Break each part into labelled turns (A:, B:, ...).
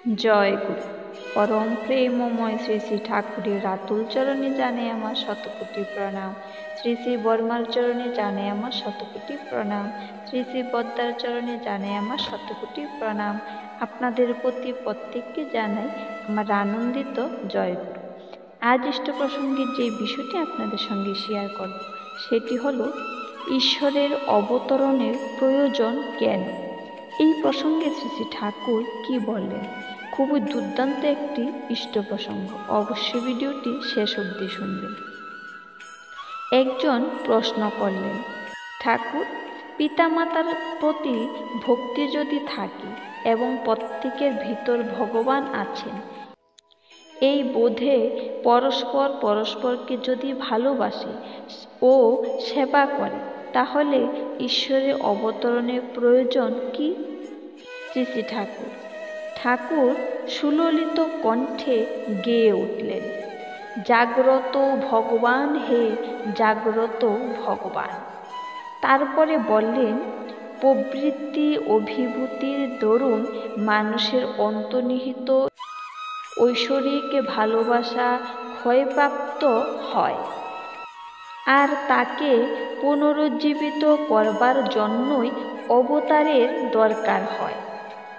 A: জয় গুরু। পরম প্রেমময় শ্রী শ্রী ঠাকুরের রাতুল চরণে জানে আমার শতকোটি প্রণাম। শ্রী শ্রী বর্মার চরণে জানে আমার শতকোটি প্রণাম। শ্রী শ্রী পদ্মার চরণে জানে আমার শতকোটি প্রণাম। আপনাদের প্রতি প্রত্যেককে জানাই আমার আনন্দিত জয় গুরু। আজ ইষ্ট প্রসঙ্গে যে বিষয়টি আপনাদের সঙ্গে শেয়ার করব সেটি হলো ঈশ্বরের অবতরণের প্রয়োজন কেন। এই প্রসঙ্গে শ্রী শ্রী ঠাকুর কি বললেন, খুবই দুর্দান্ত একটি ইষ্ট প্রসঙ্গ। অবশ্যই ভিডিওটি শেষ অবধি শুনবেন। একজন প্রশ্ন করলেন, ঠাকুর, পিতামাতার প্রতি ভক্তি যদি থাকে এবং প্রত্যেকের ভিতর ভগবান আছেন, এই বোধে পরস্পর পরস্পরকে যদি ভালোবাসে ও সেবা করে, তাহলে ঈশ্বরের অবতরণের প্রয়োজন কি? শ্রী শ্রী ঠাকুর সুললিত কণ্ঠে গেয়ে উঠলেন, জাগ্রত ভগবান হে জাগ্রত ভগবান। তারপরে বললেন, প্রবৃত্তি অভিভূতির দরুন মানুষের অন্তর্নিহিত ঐশ্বরিক ভালোবাসা ক্ষয়প্রাপ্ত হয়, আর তাকে পুনরুজ্জীবিত করবার জন্যই অবতারের দরকার হয়।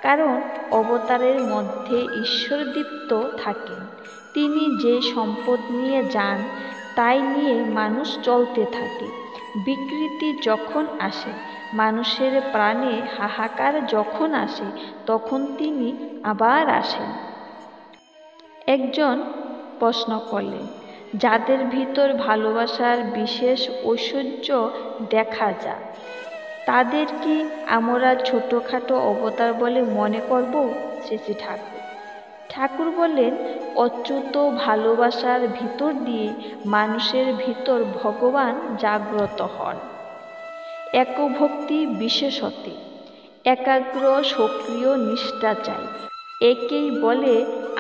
A: কারণ অবতারের মধ্যে ঈশ্বরদীপ্ত থাকেন। তিনি যে সম্পদ নিয়ে যান তাই নিয়ে মানুষ চলতে থাকে। বিকৃতি যখন আসে, মানুষের প্রাণে হাহাকার যখন আসে, তখন তিনি আবার আসেন। একজন প্রশ্ন করলেন, যাদের ভিতর ভালোবাসার বিশেষ ঐশ্বর্য দেখা যায়, তাদের কি আমরা ছোটোখাটো অবতার বলে মনে করব? শ্রী শ্রী ঠাকুর বললেন, অচ্যুত ভালোবাসার ভিতর দিয়ে মানুষের ভিতর ভগবান জাগ্রত হন। একভক্তি বিশেষতে একাগ্র সক্রিয় নিষ্ঠা চাই। একেই বলে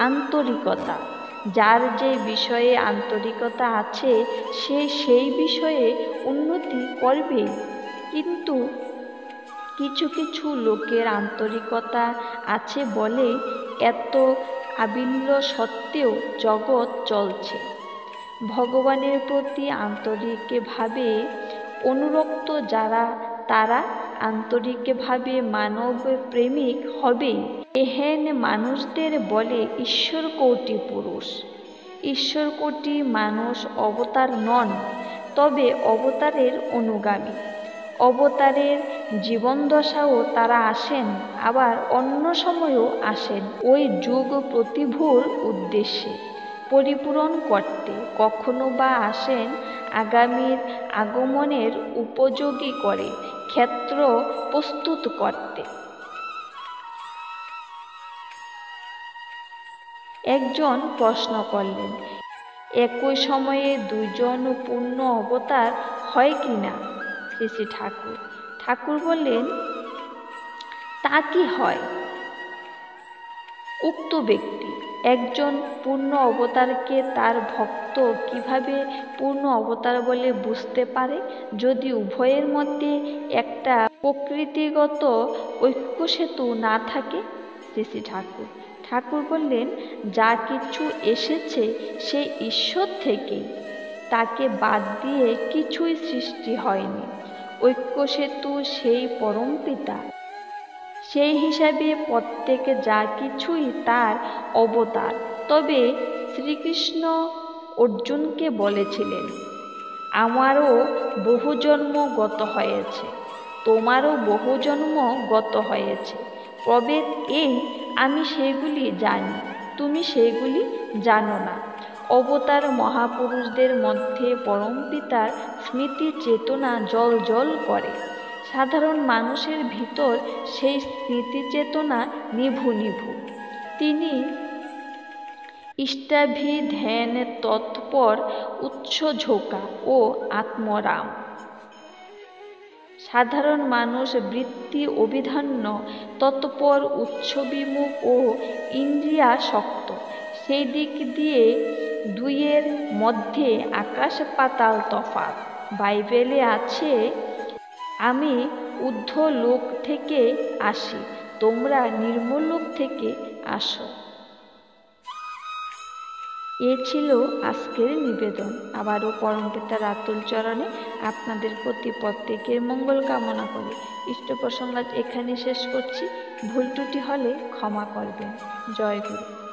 A: আন্তরিকতা। যার যে বিষয়ে আন্তরিকতা আছে সে সেই বিষয়ে উন্নতি করবেই। কিন্তু কিছু কিছু লোকের আন্তরিকতা আছে বলে এত আবিল্য সত্ত্বেও জগৎ চলছে। ভগবানের প্রতি আন্তরিকভাবে অনুরক্ত যারা, তারা আন্তরিকভাবে মানব প্রেমিক হবেই। এহেন মানুষদের বলে ঈশ্বরকোটি পুরুষ। ঈশ্বরকোটি মানুষ অবতার নন, তবে অবতারের অনুগামী। অবতারের জীবনদশাও তারা আসেন, আবার অন্য সময়ও আসেন ওই যুগ প্রতিভুর উদ্দেশ্যে পরিপূরণ করতে। কখনো বা আসেন আগামীর আগমনের উপযোগী করে ক্ষেত্র প্রস্তুত করতে। একজন প্রশ্ন করলেন, একই সময়ে দুইজন পূর্ণ অবতার হয় কি না? শ্রী শ্রী ঠাকুর বললেন, তা কি হয়? উক্ত ব্যক্তি একজন পূর্ণ অবতারকে তার ভক্ত কিভাবে পূর্ণ অবতার বলে বুঝতে পারে, যদি উভয়ের মধ্যে একটা প্রকৃতিগত ঐক্যসেতু না থাকে? শ্রী শ্রী ঠাকুর বললেন, যা কিছু এসেছে সে ঈশ্বর থেকেই, তাকে বাদ দিয়ে কিছুই সৃষ্টি হয়নি। ঐক্যসেতু সেই পরমপিতা। সেই হিসাবে প্রত্যেকে যা কিছুই তার অবতার। তবে শ্রীকৃষ্ণ অর্জুনকে বলেছিলেন, আমারও বহু জন্ম গত হয়েছে, তোমারও বহু জন্ম গত হয়েছে। প্রভেদ এই, আমি সেগুলি জানি, তুমি সেগুলি জানো না। অবতার মহাপুরুষদের মধ্যে পরমপিতার স্মৃতি চেতনা জল জল করে। সাধারণ মানুষের ভিতর সেই স্মৃতি চেতনা নিভু নিভু। তিনি ইষ্টাভিধ্যান তৎপর উচ্ছ্বসোকা ও আত্মরাম। সাধারণ মানুষ বৃত্তি অভিধান্য, তৎপর উৎসবিমুখ ও ইন্দ্রিয়াসক্ত। সেই দিক দিয়ে দুইয়ের মধ্যে আকাশ পাতাল তফাৎ। বাইবেলে আছে, আমি ঊর্ধ্বলোক থেকে আসি, তোমরা নিম্নলোক থেকে আসো। এ ছিল আজকের নিবেদন। আবারও পরমপিতা রাতুল চরণে আপনাদের প্রতি প্রত্যেকের মঙ্গল কামনা করে ইষ্ট প্রসঙ্গ আজ এখানে শেষ করছি। ভুল ত্রুটি হলে ক্ষমা করবেন। জয় গুরু।